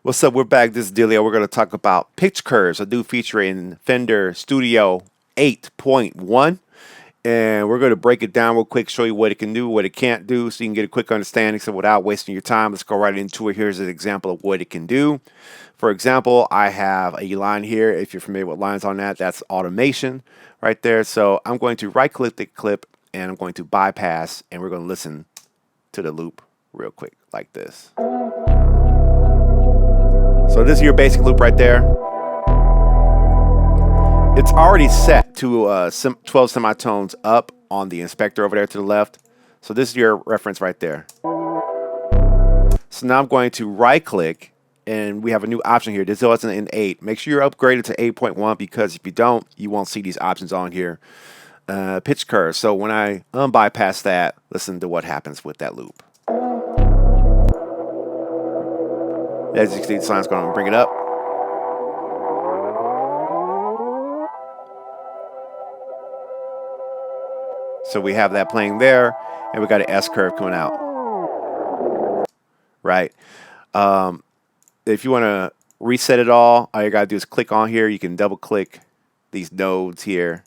What's up? We're back. This is Dealio. We're going to talk about pitch curves, a new feature in Fender Studio 8.1. And we're going to break it down real quick, show you what it can do, what it can't do, so you can get a quick understanding. So without wasting your time, let's go right into it. Here's an example of what it can do. For example, I have a line here. If you're familiar with lines on that, that's automation right there. So I'm going to right-click the clip, and I'm going to bypass, and we're going to listen to the loop real quick like this. So this is your basic loop right there. It's already set to 12 semitones up on the inspector over there to the left. So this is your reference right there. So now I'm going to right click, and we have a new option here. This is in 8. Make sure you're upgraded to 8.1 because if you don't, you won't see these options on here. Pitch curve. So when I unbypass that, listen to what happens with that loop. As you can see, the sign's going to bring it up. So we have that playing there, and we got an S curve coming out. Right. If you want to reset it all you got to do is click on here. You can double click these nodes here,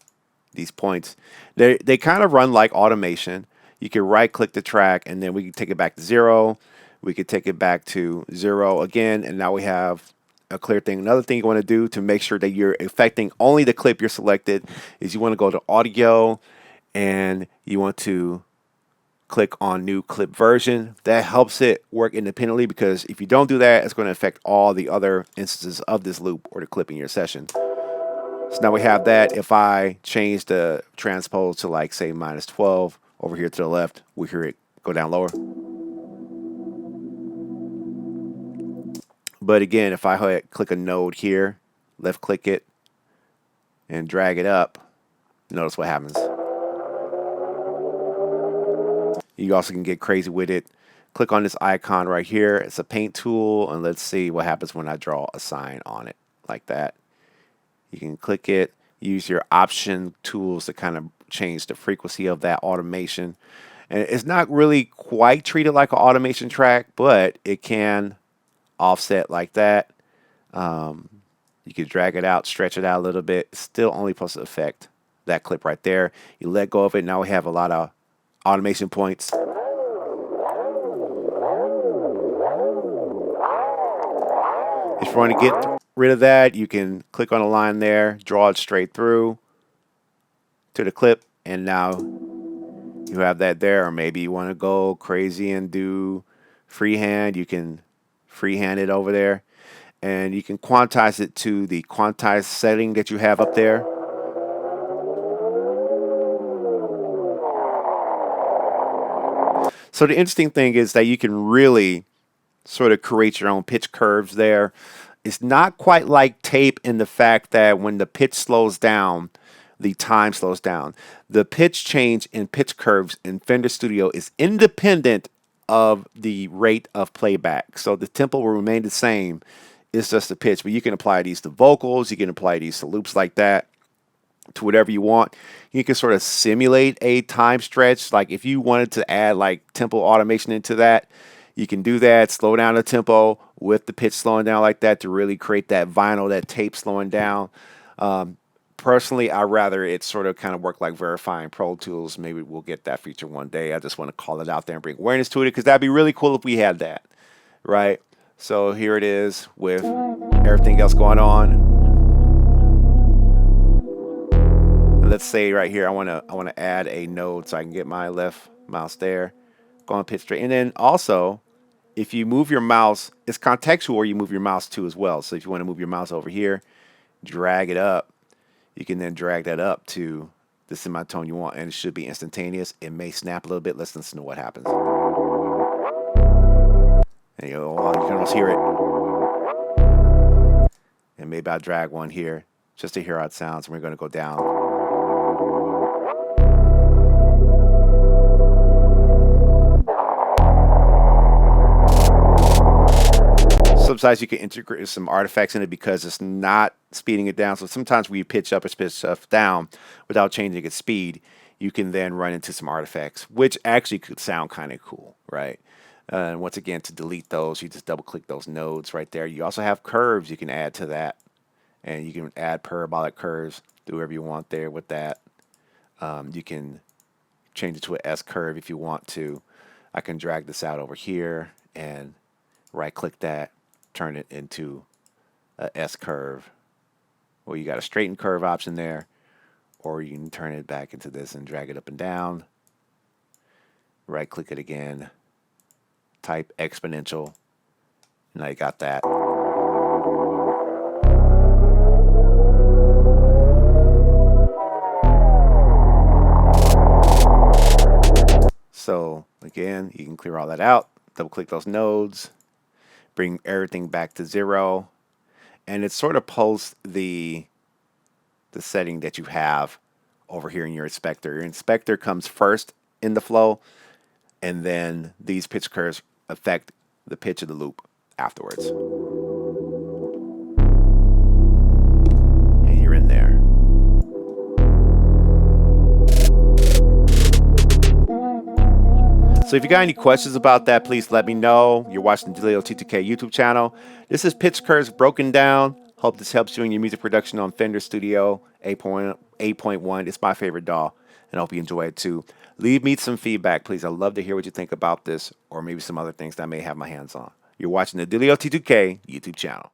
these points. They kind of run like automation. You can right click the track, and then we can take it back to 0. We could take it back to 0 again, and now we have a clear thing. Another thing you want to do to make sure that you're affecting only the clip you're selected is you want to go to audio, and you want to click on new clip version. That helps it work independently, because if you don't do that, it's going to affect all the other instances of this loop or the clip in your session. So now we have that. If I change the transpose to, like, say, -12 over here to the left, we hear it go down lower. But again, if I click a node here, left click it, and drag it up, notice what happens. You also can get crazy with it. Click on this icon right here. It's a paint tool, and let's see what happens when I draw a sign on it like that. You can click it, use your option tools to kind of change the frequency of that automation. And it's not really quite treated like an automation track, but it can offset like that. You can drag it out, stretch it out a little bit. It's still only supposed to affect that clip right there. You let go of it. Now we have a lot of automation points. If you want to get rid of that, you can click on a line there, draw it straight through to the clip, and now you have that there. Or maybe you want to go crazy and do freehand. You can freehand it over there, and you can quantize it to the quantize setting that you have up there. So the interesting thing is that you can really sort of create your own pitch curves there. It's not quite like tape in the fact that when the pitch slows down, the time slows down. The pitch change in pitch curves in Fender Studio is independent of the rate of playback. So the tempo will remain the same. It's just the pitch. But you can apply these to vocals. You can apply these to loops like that, to whatever you want. You can sort of simulate a time stretch. Like if you wanted to add like tempo automation into that, you can do that. Slow down the tempo with the pitch slowing down like that to really create that vinyl, that tape slowing down. Personally, I'd rather it sort of kind of work like verifying Pro Tools. Maybe we'll get that feature one day. I just want to call it out there and bring awareness to it, because that'd be really cool if we had that, right? So here it is with everything else going on. Let's say right here, I want to add a node so I can get my left mouse there, go on pitch straight, and then also, if you move your mouse, it's contextual where you move your mouse to as well. So if you want to move your mouse over here, drag it up, you can then drag that up to the semitone you want, and it should be instantaneous. It may snap a little bit. Let's listen to what happens. And you can almost hear it. And maybe I'll drag one here just to hear how it sounds, and we're going to go down. Sometimes you can integrate some artifacts in it because it's not speeding it down. So sometimes when you pitch up or pitch stuff down without changing its speed, you can then run into some artifacts, which actually could sound kind of cool, right? And once again, to delete those, you just double click those nodes right there. You also have curves you can add to that. And you can add parabolic curves, do whatever you want there with that. You can change it to an S curve if you want to. I can drag this out over here and right click that, turn it into a S curve. Well, you got a straighten curve option there, or you can turn it back into this and drag it up and down. Right click it again, type exponential. Now you got that. So again, you can clear all that out, double click those nodes, bring everything back to 0, and it sort of pulls the setting that you have over here in your inspector. Your inspector comes first in the flow, and then these pitch curves affect the pitch of the loop afterwards. And you're in there. So if you got any questions about that, please let me know. You're watching the DAW-of YouTube channel. This is pitch curves broken down. Hope this helps you in your music production on Fender Studio 8.1. It's my favorite DAW, and I hope you enjoy it too. Leave me some feedback, please. I'd love to hear what you think about this, or maybe some other things that I may have my hands on. You're watching the DAW-of YouTube channel.